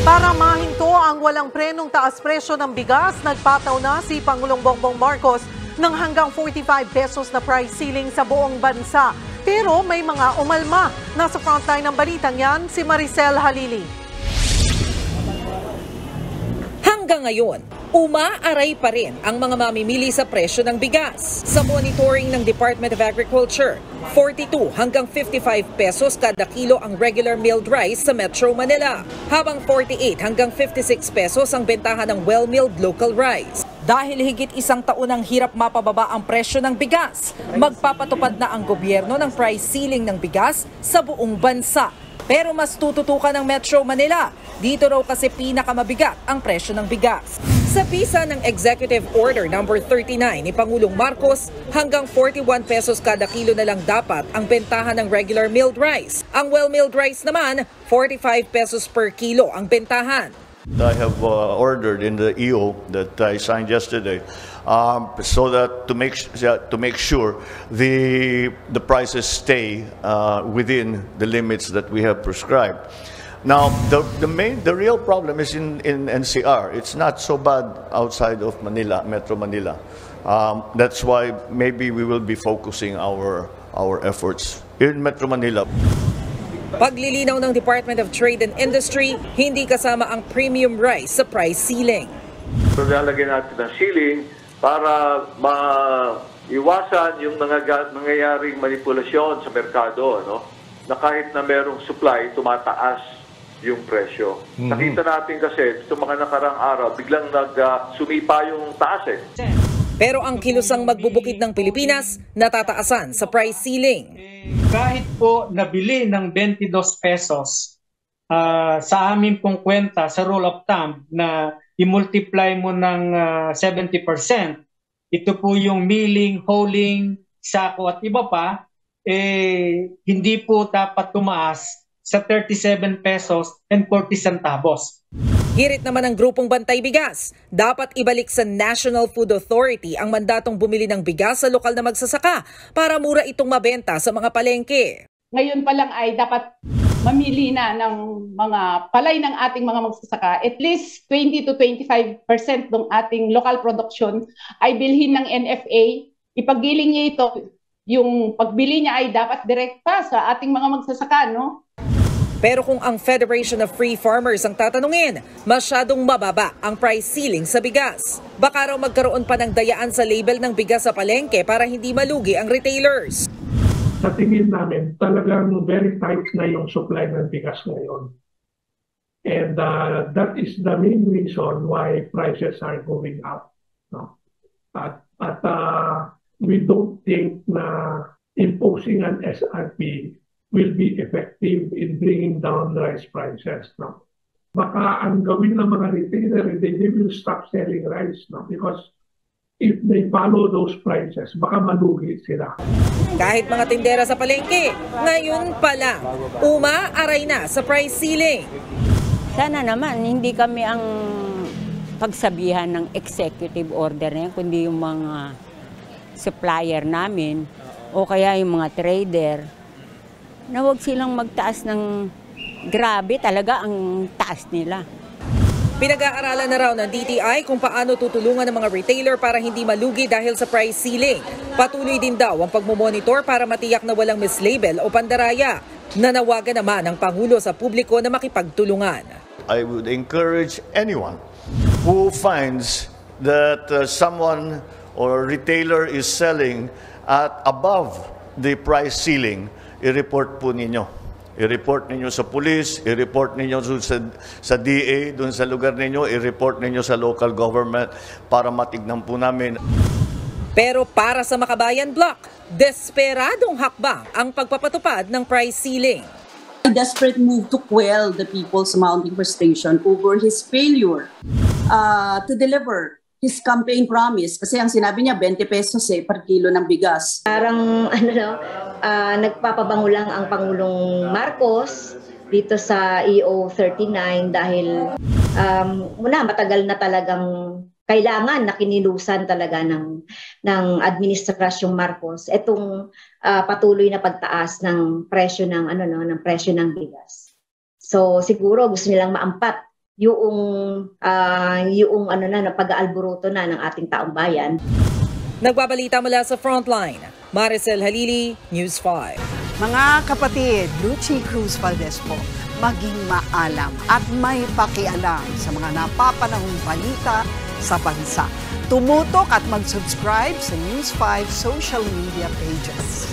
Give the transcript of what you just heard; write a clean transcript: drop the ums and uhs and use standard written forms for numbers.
Para mahinto ang walang prenong taas presyo ng bigas, nagpataw na si Pangulong Bongbong Marcos ng hanggang 45 pesos na price ceiling sa buong bansa. Pero may mga umalma. Nasa frontline ng balitang yan, si Maricel Halili. Hanggang ngayon, umaaray pa rin ang mga mamimili sa presyo ng bigas. Sa monitoring ng Department of Agriculture, 42 hanggang 55 pesos kada kilo ang regular milled rice sa Metro Manila, habang 48 hanggang 56 pesos ang bentahan ng well-milled local rice. Dahil higit isang taon ang hirap mapababa ang presyo ng bigas, magpapatupad na ang gobyerno ng price ceiling ng bigas sa buong bansa. Pero mas tututukan ng Metro Manila. Dito raw kasi pinakamabigat ang presyo ng bigas. Sa bisa ng Executive Order No. 39 ni Pangulong Marcos, hanggang 41 pesos kada kilo na lang dapat ang bentahan ng regular milled rice. Ang well-milled rice naman, 45 pesos per kilo ang bentahan. I have ordered in the EO that I signed yesterday, so that to make sure the prices stay within the limits that we have prescribed. Now, the real problem is in NCR. It's not so bad outside of Manila, Metro Manila. That's why maybe we will be focusing our efforts in Metro Manila. Paglilinaw ng Department of Trade and Industry, hindi kasama ang premium rice sa price ceiling. So lalagyan natin ng ceiling para maiwasan yung nangyayaring manipulasyon sa merkado, no? Na kahit na merong supply, tumataas yung presyo. Nakita natin kasi itong mga nakarang araw, biglang sumipa yung taas eh. Pero ang kilusang magbubukid ng Pilipinas, natataasan sa price ceiling. Kahit po nabili ng 22 pesos sa amin pong kwenta sa rule of thumb na i-multiply mo ng 70%, ito po yung milling, holing, sako at iba pa, hindi po dapat tumaas sa 37 pesos and 40 centavos. Hirit naman ng grupong Bantay Bigas, dapat ibalik sa National Food Authority ang mandatong bumili ng bigas sa lokal na magsasaka para mura itong mabenta sa mga palengke. Ngayon pa lang ay dapat mamili na ng mga palay ng ating mga magsasaka. At least 20 to 25% ng ating local production ay bilhin ng NFA. Ipagiling niya ito, yung pagbili niya ay dapat direkta sa ating mga magsasaka, no? Pero kung ang Federation of Free Farmers ang tatanungin, masyadong mababa ang price ceiling sa bigas. Baka raw magkaroon pa ng dayaan sa label ng bigas sa palengke para hindi malugi ang retailers. Sa tingin namin, talagang very tight na yung supply ng bigas ngayon. And that is the main reason why prices are going up. No? At we don't think na imposing an SRP will be effective in bringing down rice prices. No? Baka ang gawin ng mga retailer, they will stop selling rice. No? Because if they follow those prices, baka malugi sila. Kahit mga tindera sa palengke, ngayon pa lang, umaaray na sa price ceiling. Sana naman, hindi kami ang pagsabihan ng executive order na yan, kundi yung mga supplier namin o kaya yung mga trader, na huwag silang magtaas ng grabe talaga ang taas nila. Pinag-aaralan na raw ng DTI kung paano tutulungan ng mga retailer para hindi malugi dahil sa price ceiling. Patuloy din daw ang pagmomonitor para matiyak na walang mislabel o pandaraya. Nanawagan naman ang Pangulo sa publiko na makipagtulungan. I would encourage anyone who finds that someone or retailer is selling at above the price ceiling, i-report po ninyo. I-report ninyo sa police, i-report ninyo sa DA, doon sa lugar ninyo, i-report ninyo sa local government para matignan po namin. Pero para sa Makabayan Block, desperadong hakbang ang pagpapatupad ng price ceiling. A desperate move to quell the people's mounting frustration over his failure to deliver his campaign promise. Kasi ang sinabi niya, 20 pesos per kilo ng bigas. Parang nagpapabango lang ang Pangulong Marcos dito sa EO 39 dahil matagal na talagang kailangan na kinilusan talaga ng Administrasyong Marcos itong patuloy na pagtaas ng presyo ng presyo ng bigas. So siguro gusto nilang maampat yung pag-aalburuto na ng ating taong bayan. Nagbabalita mula sa Frontline, Maricel Halili, News 5. Mga kapatid, Lucy Cruz Valdez po, maging maalam at may pakialam sa mga napapanahong balita sa bansa. Tumutok at mag-subscribe sa News 5 social media pages.